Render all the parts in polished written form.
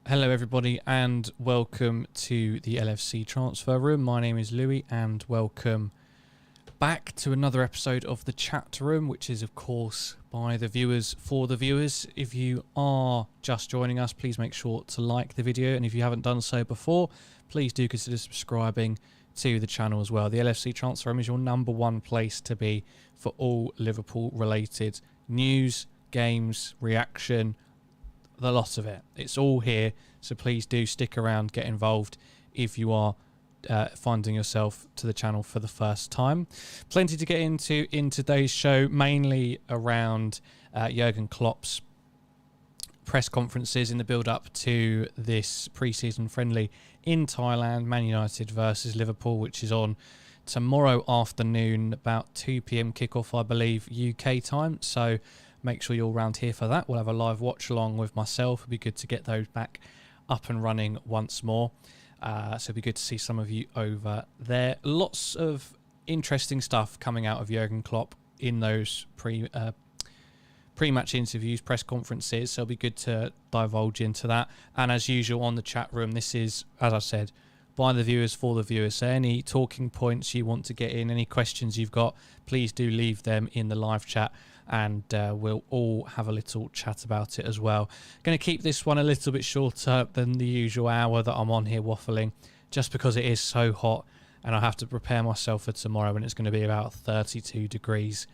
Hello everybody and welcome to the LFC Transfer Room. My name is Louis and welcome back to another episode of the Chat Room, which is of course by the viewers for the viewers. If you are just joining us, please make sure to like the video, and if you haven't done so before, please do consider subscribing to the channel as well. The LFC Transfer Room is your #1 place to be for all Liverpool related news, games, reaction, the lot of it. It's all here, so please do stick around, get involved if you are finding yourself to the channel for the first time. Plenty to get into in today's show, mainly around Jurgen Klopp's press conferences in the build-up to this pre-season friendly in Thailand, Man United versus Liverpool, which is on tomorrow afternoon, about 2 p.m. kickoff, I believe, UK time. So make sure you're around here for that. We'll have a live watch along with myself. It'll be good to get those back up and running once more. So it'll be good to see some of you over there. Lots of interesting stuff coming out of Jurgen Klopp in those pre-match interviews, press conferences. So it'll be good to divulge into that. And as usual on the chat room, this is, as I said, by the viewers for the viewers. So any talking points you want to get in, any questions you've got, please do leave them in the live chat, and we'll all have a little chat about it as well. Going to keep this one a little bit shorter than the usual hour that I'm on here waffling, just because it is so hot and I have to prepare myself for tomorrow when it's going to be about 32 degrees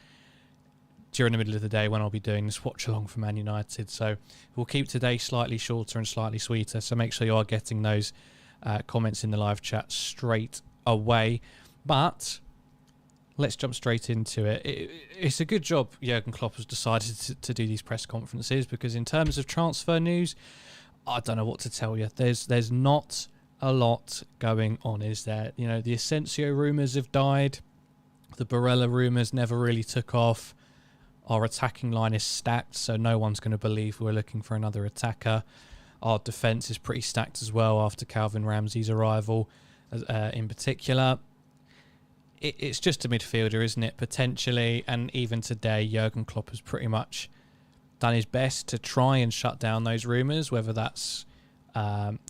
during the middle of the day when I'll be doing this watch along for Man United. So we'll keep today slightly shorter and slightly sweeter, so make sure you are getting those comments in the live chat straight away. But let's jump straight into it. It's a good job Jurgen Klopp has decided to do these press conferences, because in terms of transfer news, I don't know what to tell you. There's not a lot going on, is there? You know, the Asensio rumours have died. The Barella rumours never really took off. Our attacking line is stacked, so no one's going to believe we're looking for another attacker. Our defence is pretty stacked as well after Calvin Ramsey's arrival, in particular. It's just a midfielder, isn't it, potentially? And even today, Jurgen Klopp has pretty much done his best to try and shut down those rumours. Whether that's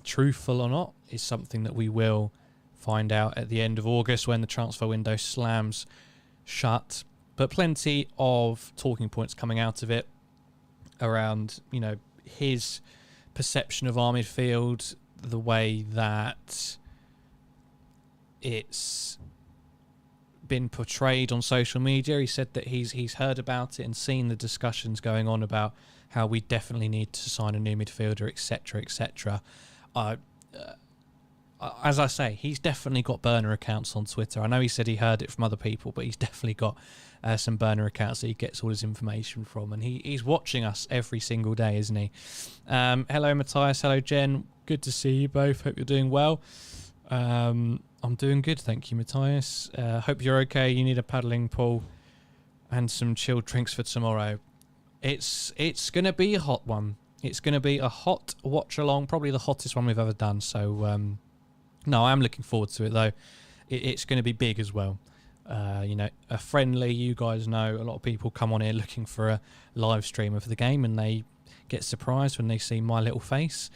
truthful or not is something that we will find out at the end of August when the transfer window slams shut. But plenty of talking points coming out of it around, you know, his perception of our midfield, the way that it's been portrayed on social media. He said that he's heard about it and seen the discussions going on about how we definitely need to sign a new midfielder, etc., etc. As I say, he's definitely got burner accounts on Twitter. I know he said he heard it from other people, but he's definitely got some burner accounts that he gets all his information from, and he's watching us every single day, isn't he? Hello Matthias, hello Jen, good to see you both. Hope you're doing well. I'm doing good, thank you Matthias. Hope you're okay. You need a paddling pool and some chilled drinks for tomorrow. It's going to be a hot one. It's going to be a hot watch along, probably the hottest one we've ever done. So no, I am looking forward to it though. It's going to be big as well. You know, a friendly, you guys know, a lot of people come on here looking for a live stream of the game, and they get surprised when they see my little face.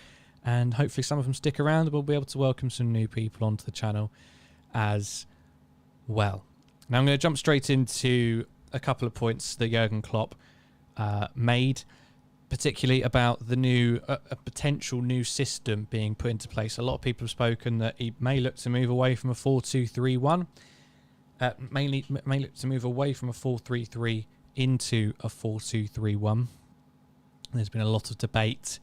And hopefully some of them stick around, and we'll be able to welcome some new people onto the channel as well. Now I'm going to jump straight into a couple of points that Jurgen Klopp made, particularly about the new, a potential new system being put into place. A lot of people have spoken that he may look to move away from a 4-2-3-1, may look to move away from a 4-3-3 into a 4-2-3-1. There's been a lot of debate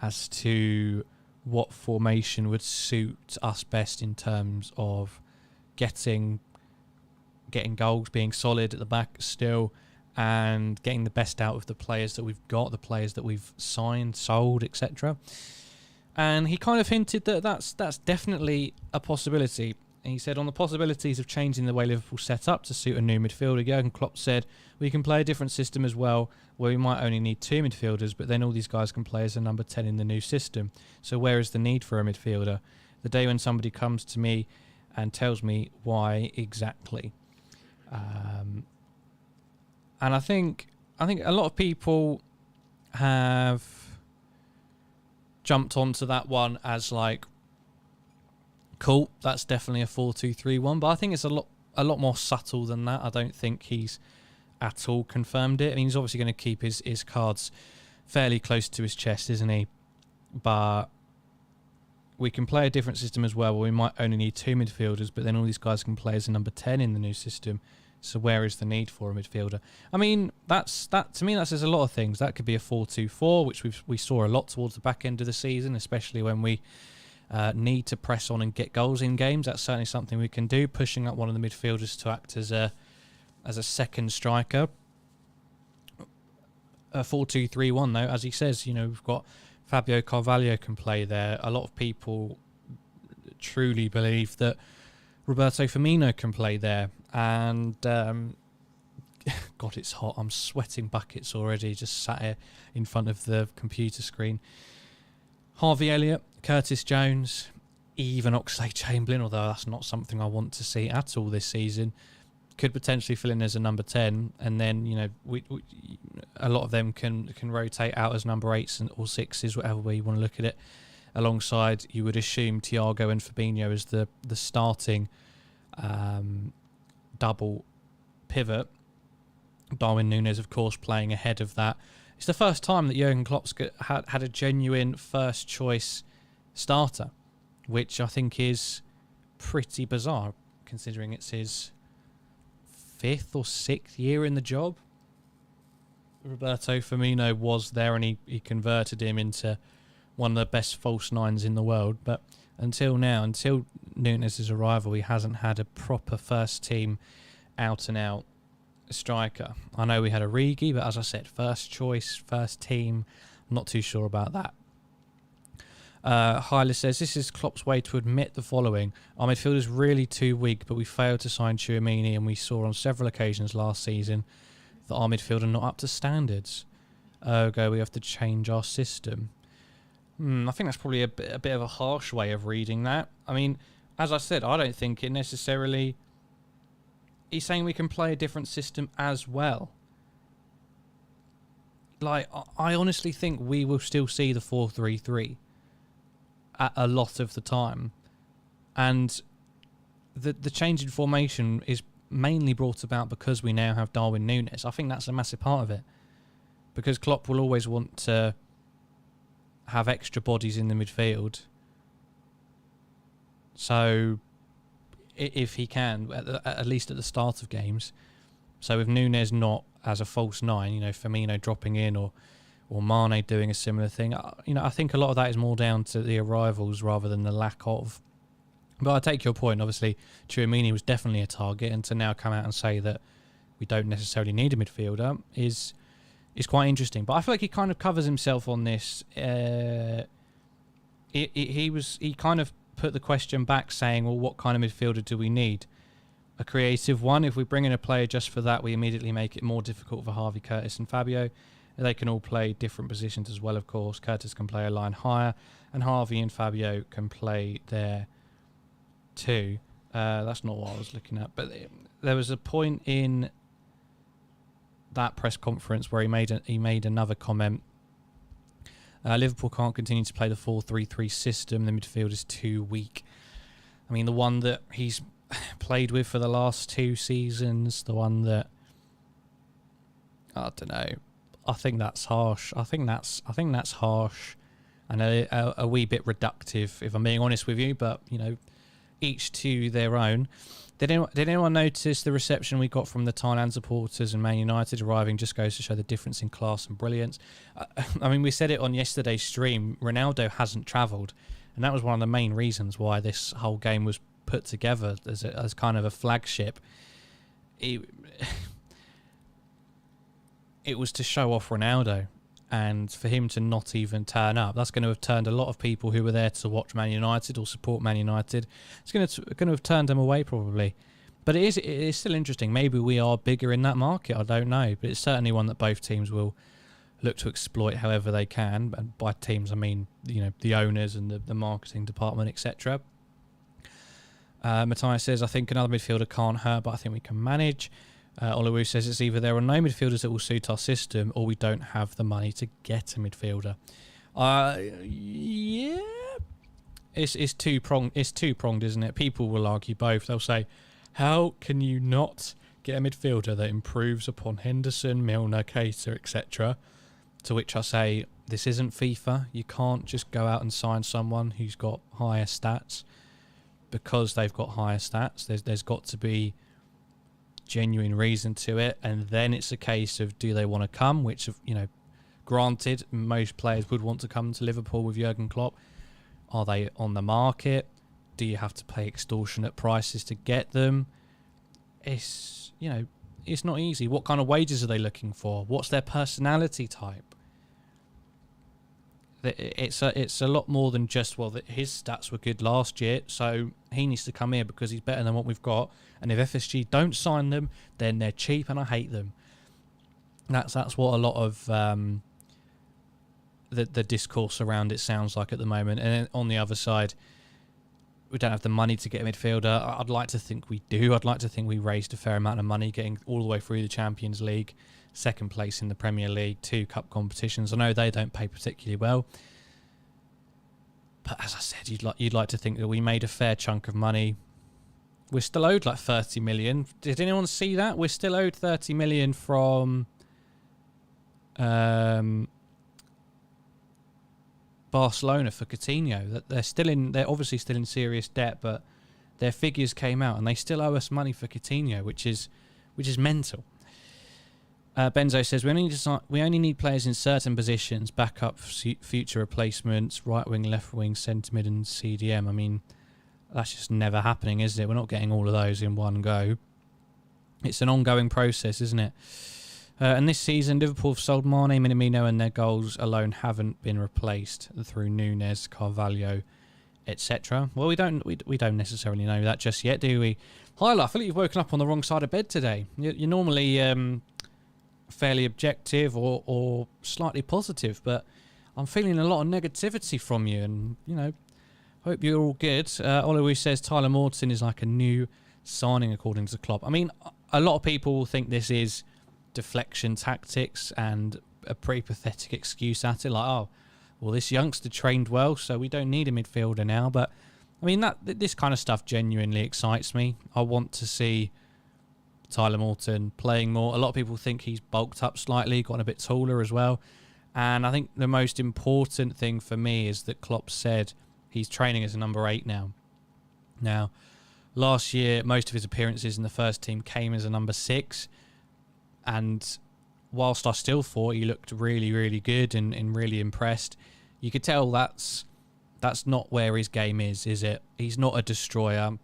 as to what formation would suit us best in terms of getting goals, being solid at the back still, and getting the best out of the players that we've got, the players that we've signed, sold, etc. And he kind of hinted that that's definitely a possibility. He said, on the possibilities of changing the way Liverpool set up to suit a new midfielder, Jurgen Klopp said, we can play a different system as well, where we might only need 2 midfielders, but then all these guys can play as a number 10 in the new system. So where is the need for a midfielder? The day when somebody comes to me and tells me why exactly. And I think a lot of people have jumped onto that one as like, cool, that's definitely a 4-2-3-1. But I think it's a lot more subtle than that. I don't think he's at all confirmed it. I mean, he's obviously going to keep his cards fairly close to his chest, isn't he? But we can play a different system as well, where we might only need 2 midfielders, but then all these guys can play as a number 10 in the new system. So where is the need for a midfielder? I mean, that to me, that says a lot of things. That could be a 4-2-4, which we saw a lot towards the back end of the season, especially when we need to press on and get goals in games. That's certainly something we can do, pushing up one of the midfielders to act as a second striker. A 4-2-3-1, though, as he says, we've got Fabio Carvalho can play there. A lot of people truly believe that Roberto Firmino can play there. And, God, it's hot. I'm sweating buckets already, just sat here in front of the computer screen. Harvey Elliott, Curtis Jones, even Oxlade-Chamberlain, although that's not something I want to see at all this season, could potentially fill in as a number 10, and then we a lot of them can rotate out as number 8s or 6s, whatever way you want to look at it. Alongside, you would assume Thiago and Fabinho as the starting double pivot. Darwin Núñez, of course, playing ahead of that. It's the first time that Jurgen Klopp's had a genuine first choice starter, which I think is pretty bizarre, considering it's his 5th or 6th year in the job. Roberto Firmino was there, and he converted him into one of the best false nines in the world. But until now, until Núñez's arrival, he hasn't had a proper first team out-and-out striker. I know we had Origi, but as I said, first choice, first team, I'm not too sure about that. Hyla says, this is Klopp's way to admit the following. Our midfield is really too weak, but we failed to sign Tchouaméni, and we saw on several occasions last season that our midfield are not up to standards. Ergo, we have to change our system. I think that's probably a bit of a harsh way of reading that. I mean, as I said, I don't think it necessarily... He's saying we can play a different system as well. Like, I honestly think we will still see the 4-3-3 a lot of the time, and the change in formation is mainly brought about because we now have Darwin Núñez. I think that's a massive part of it, because Klopp will always want to have extra bodies in the midfield. So if he can, at least at the start of games, so with Núñez not as a false 9, Firmino dropping in or Mane doing a similar thing, I think a lot of that is more down to the arrivals rather than the lack of. But I take your point. Obviously, Tchouaméni was definitely a target, and to now come out and say that we don't necessarily need a midfielder is quite interesting. But I feel like he kind of covers himself on this. He kind of put the question back, saying, well, what kind of midfielder do we need? A creative one. If we bring in a player just for that, we immediately make it more difficult for Harvey, Curtis and Fabio. They can all play different positions as well, of course. Curtis can play a line higher, and Harvey and Fabio can play there too. That's not what I was looking at. But there was a point in that press conference where he made another comment. Liverpool can't continue to play the 4-3-3 system. The midfield is too weak. I mean, the one that he's played with for the last 2 seasons, the one that, I don't know. I think that's harsh. I think that's harsh, and a wee bit reductive, if I'm being honest with you. But each to their own. Did anyone notice the reception we got from the Thailand supporters and Man United arriving? Just goes to show the difference in class and brilliance. I mean, we said it on yesterday's stream. Ronaldo hasn't travelled, and that was one of the main reasons why this whole game was put together as kind of a flagship. It was to show off Ronaldo, and for him to not even turn up, that's going to have turned a lot of people who were there to watch Man United or support Man United. It's going to have turned them away probably. But it is still interesting. Maybe we are bigger in that market. I don't know, but it's certainly one that both teams will look to exploit however they can. And by teams, I mean the owners and the marketing department, etc. Matthias says, I think another midfielder can't hurt, but I think we can manage. Oluwu says it's either there are no midfielders that will suit our system, or we don't have the money to get a midfielder. Yeah. It's two-pronged. It's two-pronged, isn't it? People will argue both. They'll say, how can you not get a midfielder that improves upon Henderson, Milner, Keita, etc.? To which I say, this isn't FIFA. You can't just go out and sign someone who's got higher stats because they've got higher stats. There's got to be genuine reason to it, and then it's a case of, do they want to come? Which, granted, most players would want to come to Liverpool with Jurgen Klopp. Are they on the market? Do you have to pay extortionate prices to get them? It's not easy. What kind of wages are they looking for? What's their personality type? It's a lot more than just, his stats were good last year, so he needs to come here because he's better than what we've got. And if FSG don't sign them, then they're cheap and I hate them. That's what a lot of the discourse around it sounds like at the moment. And then on the other side, we don't have the money to get a midfielder. I'd like to think we do. I'd like to think we raised a fair amount of money getting all the way through the Champions League, second place in the Premier League, 2 cup competitions. I know they don't pay particularly well, but as I said, you'd like to think that we made a fair chunk of money. We're still owed like 30 million. Did anyone see that? We're still owed 30 million from Barcelona for Coutinho. That they're obviously still in serious debt, but their figures came out and they still owe us money for Coutinho, which is mental. Benzo says we only need players in certain positions, backup, future replacements, right wing, left wing, centre mid, and CDM. I mean, that's just never happening, is it? We're not getting all of those in one go. It's an ongoing process, isn't it? And this season, Liverpool have sold Mane, Minamino, and their goals alone haven't been replaced through Núñez, Carvalho, etc. Well, we don't necessarily know that just yet, do we? Hyla, I feel like you've woken up on the wrong side of bed today. You're normally fairly objective or slightly positive, but I'm feeling a lot of negativity from you, and hope you're all good. Oliver says Tyler Morton is like a new signing according to Klopp. I mean, a lot of people will think this is deflection tactics and a pretty pathetic excuse at it, like, oh, well, this youngster trained well, so we don't need a midfielder now. But I mean, this kind of stuff genuinely excites me. I want to see Tyler Morton playing more. A lot of people think he's bulked up slightly, gotten a bit taller as well. And I think the most important thing for me is that Klopp said he's training as a number 8 now. Now, last year, most of his appearances in the first team came as a number 6. And whilst I still thought he looked really, really good and really impressed, you could tell that's not where his game is it? He's not a destroyer.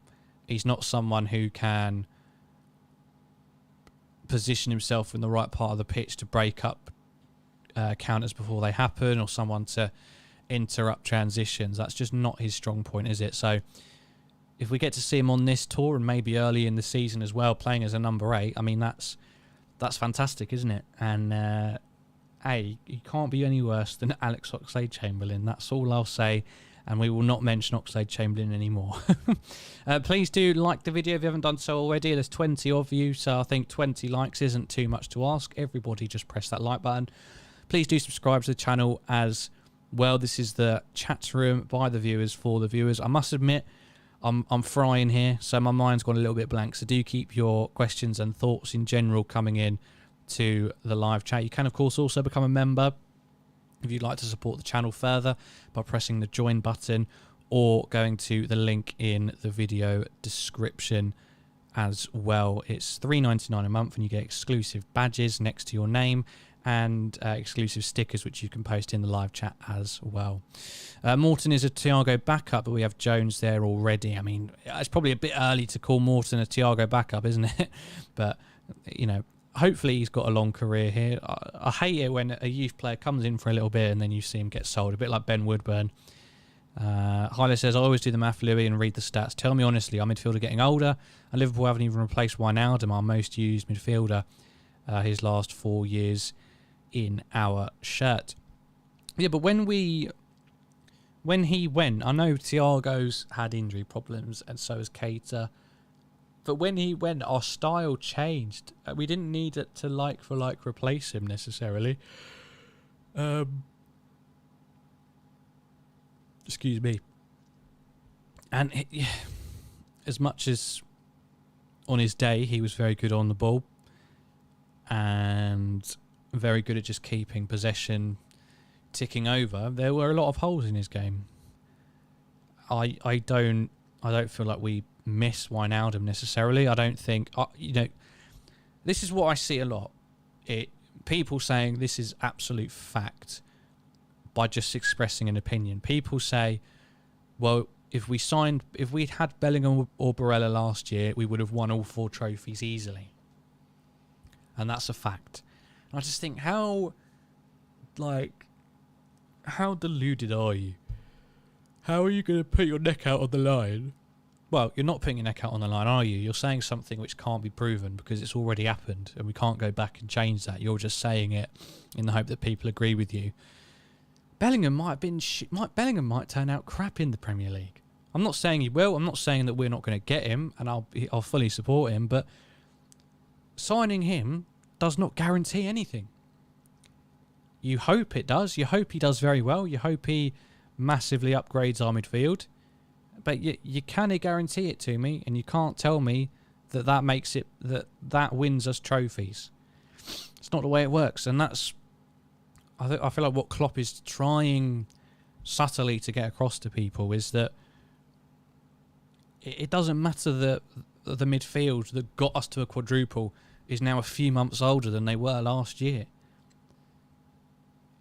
He's not someone who can position himself in the right part of the pitch to break up counters before they happen, or someone to interrupt transitions. That's just not his strong point, is it? So if we get to see him on this tour and maybe early in the season as well, playing as a number 8, I mean, that's fantastic, isn't it? And he can't be any worse than Alex Oxlade-Chamberlain. That's all I'll say, and we will not mention Oxlade-Chamberlain anymore. Please do like the video if you haven't done so already. There's 20 of you, so I think 20 likes isn't too much to ask. Everybody just press that like button. Please do subscribe to the channel as well. This is the chat room by the viewers for the viewers. I must admit, I'm frying here, so my mind's gone a little bit blank. So do keep your questions and thoughts in general coming in to the live chat. You can, of course, also become a member if you'd like to support the channel further by pressing the join button or going to the link in the video description as well. It's $3.99 a month and you get exclusive badges next to your name and exclusive stickers which you can post in the live chat as well. Morton is a Thiago backup, but we have Jones there already. I mean, it's probably a bit early to call Morton a Thiago backup, isn't it? But, hopefully he's got a long career here. I hate it when a youth player comes in for a little bit and then you see him get sold, a bit like Ben Woodburn. Hyla says, I always do the math, Louis, and read the stats. Tell me honestly, our midfielder getting older, and Liverpool haven't even replaced Wijnaldum, our most used midfielder, his last 4 years in our shirt. Yeah, but when he went, I know Thiago's had injury problems and so has Keita, but when he went, our style changed. We didn't need it to like for like replace him necessarily. Excuse me. And as much as on his day he was very good on the ball and very good at just keeping possession ticking over, there were a lot of holes in his game. I don't feel like we miss Wijnaldum necessarily. I don't think this is what I see a lot. People saying this is absolute fact by just expressing an opinion. People say, well, if we'd had Bellingham or Barella last year, we would have won all 4 trophies easily. And that's a fact. And I just think, how deluded are you? How are you going to put your neck out on the line? Well, you're not putting your neck out on the line, are you? You're saying something which can't be proven because it's already happened and we can't go back and change that. You're just saying it in the hope that people agree with you. Bellingham Bellingham might turn out crap in the Premier League. I'm not saying he will. I'm not saying that we're not going to get him, and I'll fully support him. But signing him does not guarantee anything. You hope it does. You hope he does very well. You hope he massively upgrades our midfield. But you can't guarantee it to me, and you can't tell me that makes it that wins us trophies. It's not the way it works, and that's. I feel like what Klopp is trying subtly to get across to people is that it doesn't matter that the midfield that got us to a quadruple is now a few months older than they were last year.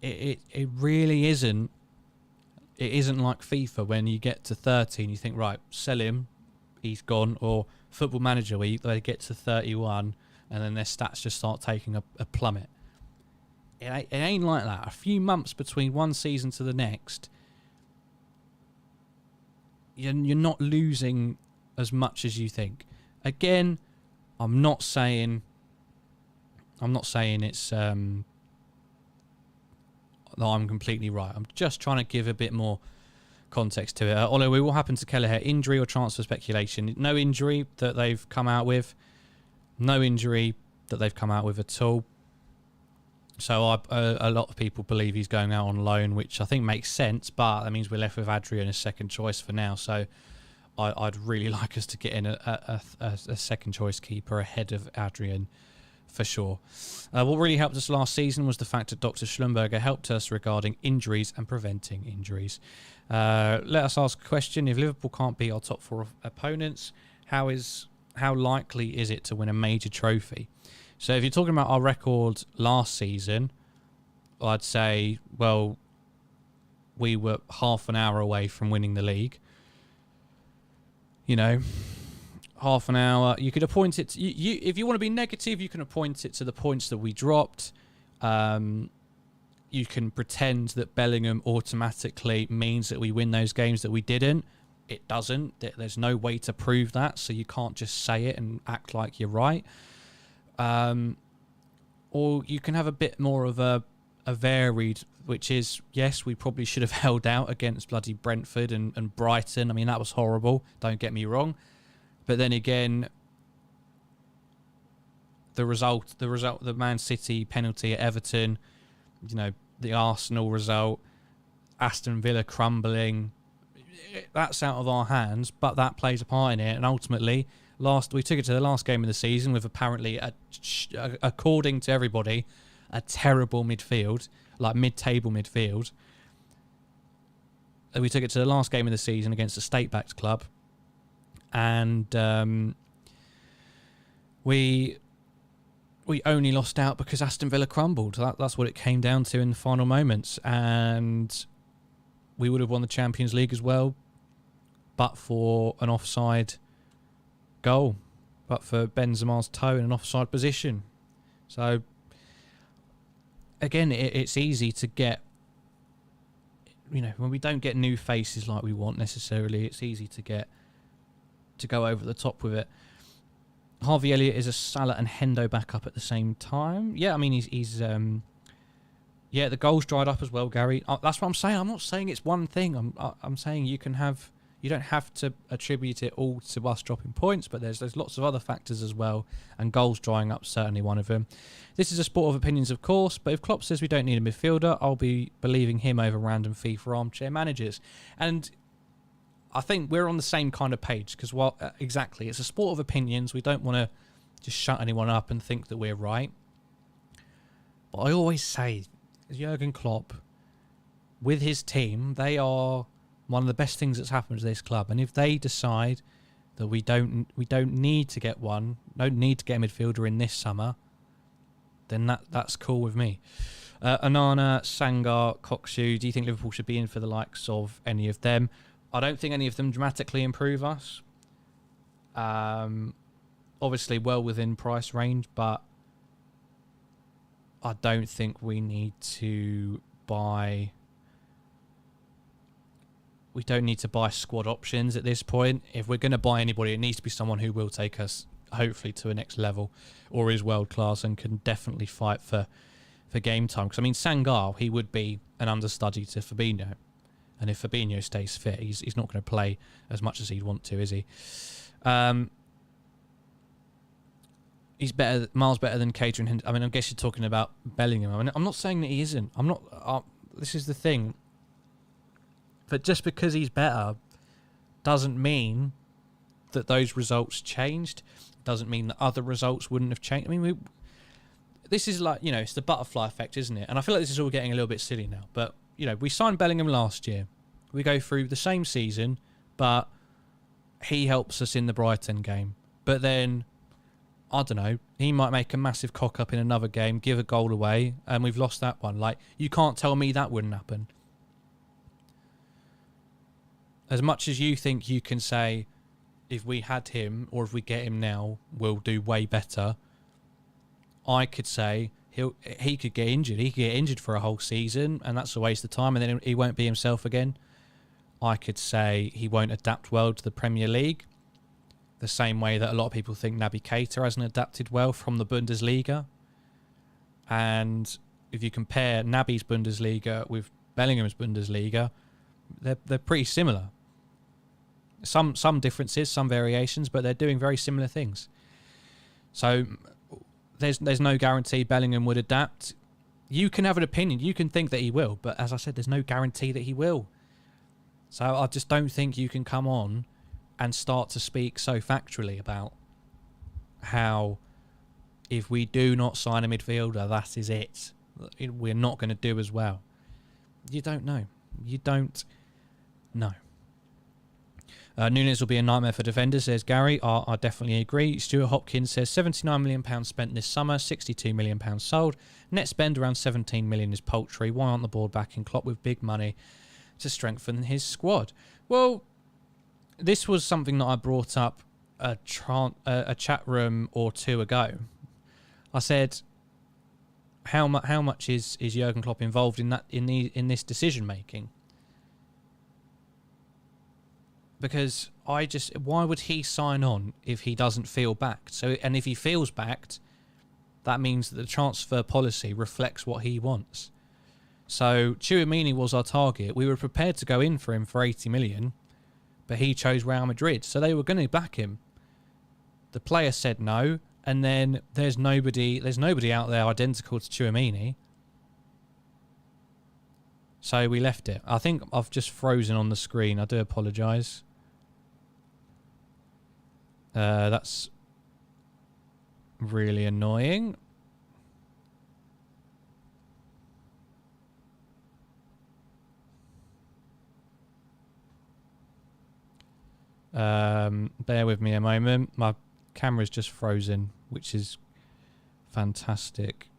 It really isn't. It isn't like FIFA when you get to 30 and you think, right, sell him, he's gone, or Football Manager where they get to 31 and then their stats just start taking a plummet. It ain't like that. A few months between one season to the next, you're not losing as much as you think. Again, I'm not saying it's that I'm completely right. I'm just trying to give a bit more context to it. Although, what happened to Kelleher? Injury or transfer speculation? No injury that they've come out with. No injury that they've come out with at all. So a lot of people believe he's going out on loan, which I think makes sense, but that means we're left with Adrian as second choice for now. So I'd really like us to get in a second choice keeper ahead of Adrian for sure. What really helped us last season was the fact that Dr. Schlumberger helped us regarding injuries and preventing injuries. Let us ask a question. If Liverpool can't beat our top 4 opponents, how likely is it to win a major trophy? So if you're talking about our record last season, I'd say, well, we were half an hour away from winning the league. You know, half an hour. You could appoint it to, if you want to be negative, you can appoint it to the points that we dropped. You can pretend that Bellingham automatically means that we win those games that we didn't. It doesn't. There's no way to prove that, so you can't just say it and act like you're right. Or you can have a bit more of a varied, which is, yes, we probably should have held out against bloody Brentford and Brighton. I mean, that was horrible, don't get me wrong. But then again, the result, the Man City penalty at Everton, you know, the Arsenal result, Aston Villa crumbling, that's out of our hands, but that plays a part in it. And ultimately, we took it to the last game of the season with apparently, according to everybody, a terrible midfield, like mid-table midfield. We took it to the last game of the season against a state-backed club, and we only lost out because Aston Villa crumbled. That's what it came down to in the final moments, and we would have won the Champions League as well, but for an offside goal, but for Benzema's toe in an offside position. So again, it's easy to get, you know, when we don't get new faces like we want necessarily, it's easy to go over the top with it. Harvey Elliott is a Salah and Hendo backup at the same time. Yeah, I mean he's yeah, the goals dried up as well, Gary. That's what I'm saying. I'm not saying it's one thing. I'm saying you can have You don't have to attribute it all to us dropping points, but there's lots of other factors as well, and goals drying up certainly one of them. This is a sport of opinions, of course, but if Klopp says we don't need a midfielder, I'll be believing him over random FIFA armchair managers. And I think we're on the same kind of page, because exactly, it's a sport of opinions. We don't want to just shut anyone up and think that we're right. But I always say, Jurgen Klopp, with his team, they are one of the best things that's happened to this club. And if they decide that we don't need to get a midfielder in this summer, then that's cool with me. Anana, Sangar, Coxu, do you think Liverpool should be in for the likes of any of them? I don't think any of them dramatically improve us. Obviously well within price range, but I don't think we need to buy... We don't need to buy squad options at this point. If we're going to buy anybody, it needs to be someone who will take us, hopefully, to a next level, or is world class and can definitely fight for game time. Because I mean, Sangar, he would be an understudy to Fabinho, and if Fabinho stays fit, he's not going to play as much as he'd want to, is he? He's miles better than Cater. I mean, I guess you're talking about Bellingham. I mean, I'm not saying that he isn't. I'm not. This is the thing. But just because he's better doesn't mean that those results changed. Doesn't mean that other results wouldn't have changed. I mean, this is like, it's the butterfly effect, isn't it? And I feel like this is all getting a little bit silly now. But, we signed Bellingham last year. We go through the same season, but he helps us in the Brighton game. But then, I don't know, he might make a massive cock-up in another game, give a goal away, and we've lost that one. Like, you can't tell me that wouldn't happen. As much as you think you can say, if we had him or if we get him now, we'll do way better, I could say he could get injured. He could get injured for a whole season, and that's a waste of time, and then he won't be himself again. I could say he won't adapt well to the Premier League, the same way that a lot of people think Naby Keita hasn't adapted well from the Bundesliga. And if you compare Naby's Bundesliga with Bellingham's Bundesliga, they're pretty similar. Some differences, some variations, but they're doing very similar things. So there's no guarantee Bellingham would adapt. You can have an opinion. You can think that he will, but as I said, there's no guarantee that he will. So I just don't think you can come on and start to speak so factually about how if we do not sign a midfielder, that is it. We're not going to do as well. You don't know. You don't know. Nunes will be a nightmare for defenders, says Gary. I definitely agree. Stuart Hopkins says £79 million spent this summer, £62 million sold. Net spend around £17 million is paltry. Why aren't the board backing Klopp with big money to strengthen his squad? Well, this was something that I brought up a chat room or two ago. I said, how much is Jurgen Klopp involved in that in this decision making? Because why would he sign on if he doesn't feel backed? So, and if he feels backed, that means that the transfer policy reflects what he wants. So Tchouaméni was our target. We were prepared to go in for him for 80 million, but he chose Real Madrid, so they were going to back him. The player said no, and then there's nobody out there identical to Tchouaméni. So we left it. I think I've just frozen on the screen. I do apologise. That's really annoying. Bear with me a moment. My camera's just frozen, which is fantastic.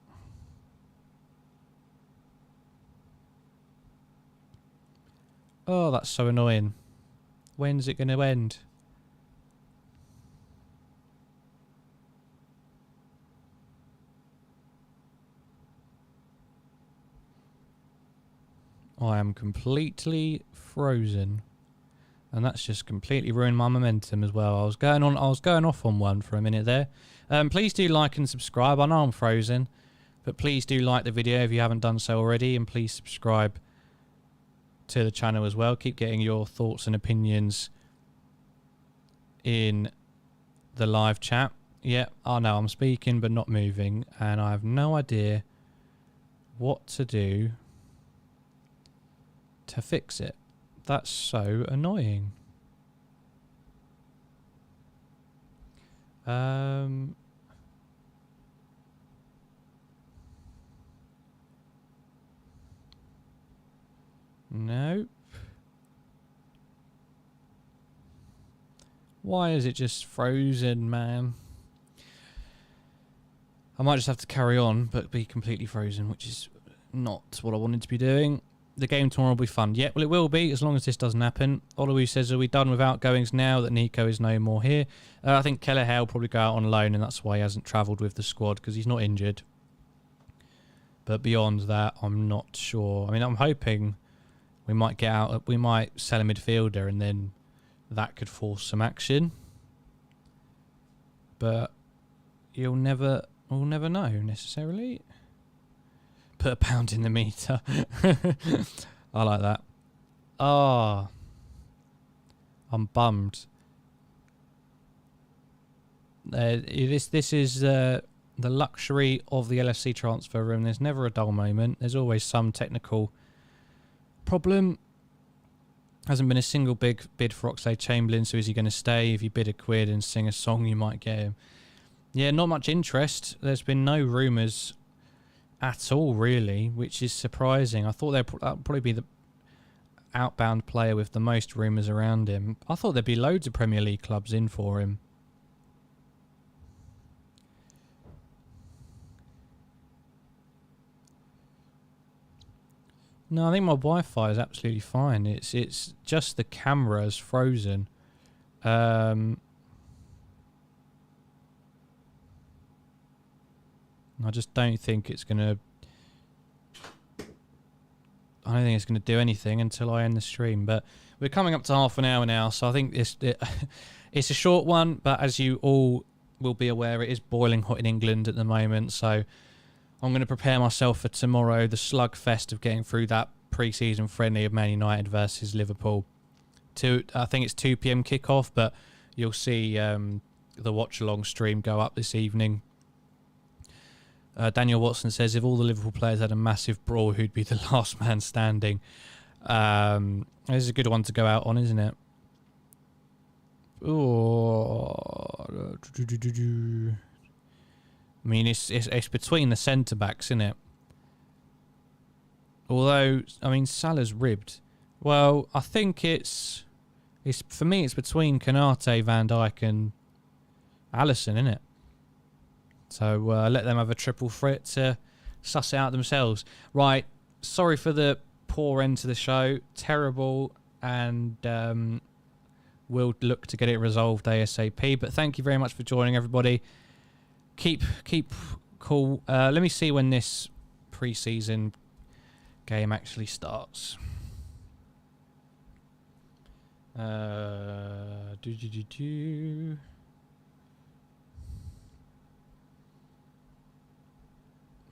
Oh, that's so annoying. When's it going to end? I am completely frozen. And that's just completely ruined my momentum as well. I was going off on one for a minute there. Please do like and subscribe. I know I'm frozen, but please do like the video if you haven't done so already, and please subscribe to the channel as well. Keep getting your thoughts and opinions in the live chat. Yeah, I know I'm speaking but not moving, and I have no idea what to do to fix it. That's so annoying. Nope. Why is it just frozen, man? I might just have to carry on, but be completely frozen, which is not what I wanted to be doing. The game tomorrow will be fun. Yeah, well, it will be, as long as this doesn't happen. Olowu says, are we done with outgoings now that Nico is no more here? I think Kelleher will probably go out on loan, and that's why he hasn't travelled with the squad, because he's not injured. But beyond that, I'm not sure. I mean, I'm hoping we might get out, we might sell a midfielder, and then that could force some action. But we'll never know necessarily. Put a pound in the meter. I like that. Oh, I'm bummed. This is the luxury of the LFC transfer room. There's never a dull moment. There's always some technical problem. Hasn't been a single big bid for Oxlade-Chamberlain, so is he going to stay? If you bid £1 and sing a song, you might get him. Yeah, not much interest. There's been no rumours at all, really, which is surprising. I thought that would probably be the outbound player with the most rumours around him. I thought there'd be loads of Premier League clubs in for him. No, I think my Wi-Fi is absolutely fine. It's just the camera's frozen. I just don't think it's gonna. I don't think it's gonna do anything until I end the stream. But we're coming up to half an hour now, so I think it's a short one. But as you all will be aware, it is boiling hot in England at the moment. So I'm going to prepare myself for tomorrow, the slugfest of getting through that pre-season friendly of Man United versus Liverpool. I think it's 2 PM kickoff, but you'll see the watch-along stream go up this evening. Daniel Watson says, if all the Liverpool players had a massive brawl, who'd be the last man standing? This is a good one to go out on, isn't it? Oh, I mean, it's between the centre-backs, isn't it? Although, I mean, Salah's ribbed. Well, I think it's for me, it's between Konate, Van Dijk and Alisson, isn't it? So let them have a triple threat to suss it out themselves. Right, sorry for the poor end to the show. Terrible, and we'll look to get it resolved ASAP. But thank you very much for joining, everybody. Keep cool. Let me see when this pre-season game actually starts.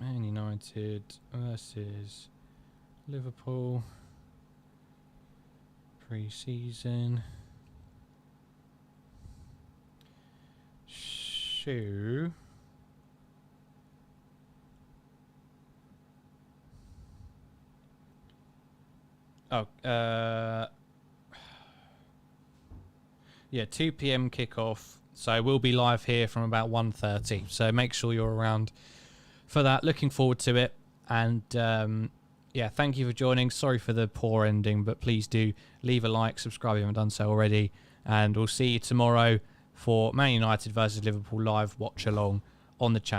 Man United versus Liverpool pre-season. Shoe. Oh, yeah, 2 PM kickoff. So we'll be live here from about 1:30. So make sure you're around for that. Looking forward to it. And yeah, thank you for joining. Sorry for the poor ending, but please do leave a like, subscribe if you haven't done so already. And we'll see you tomorrow for Man United versus Liverpool live watch along on the channel.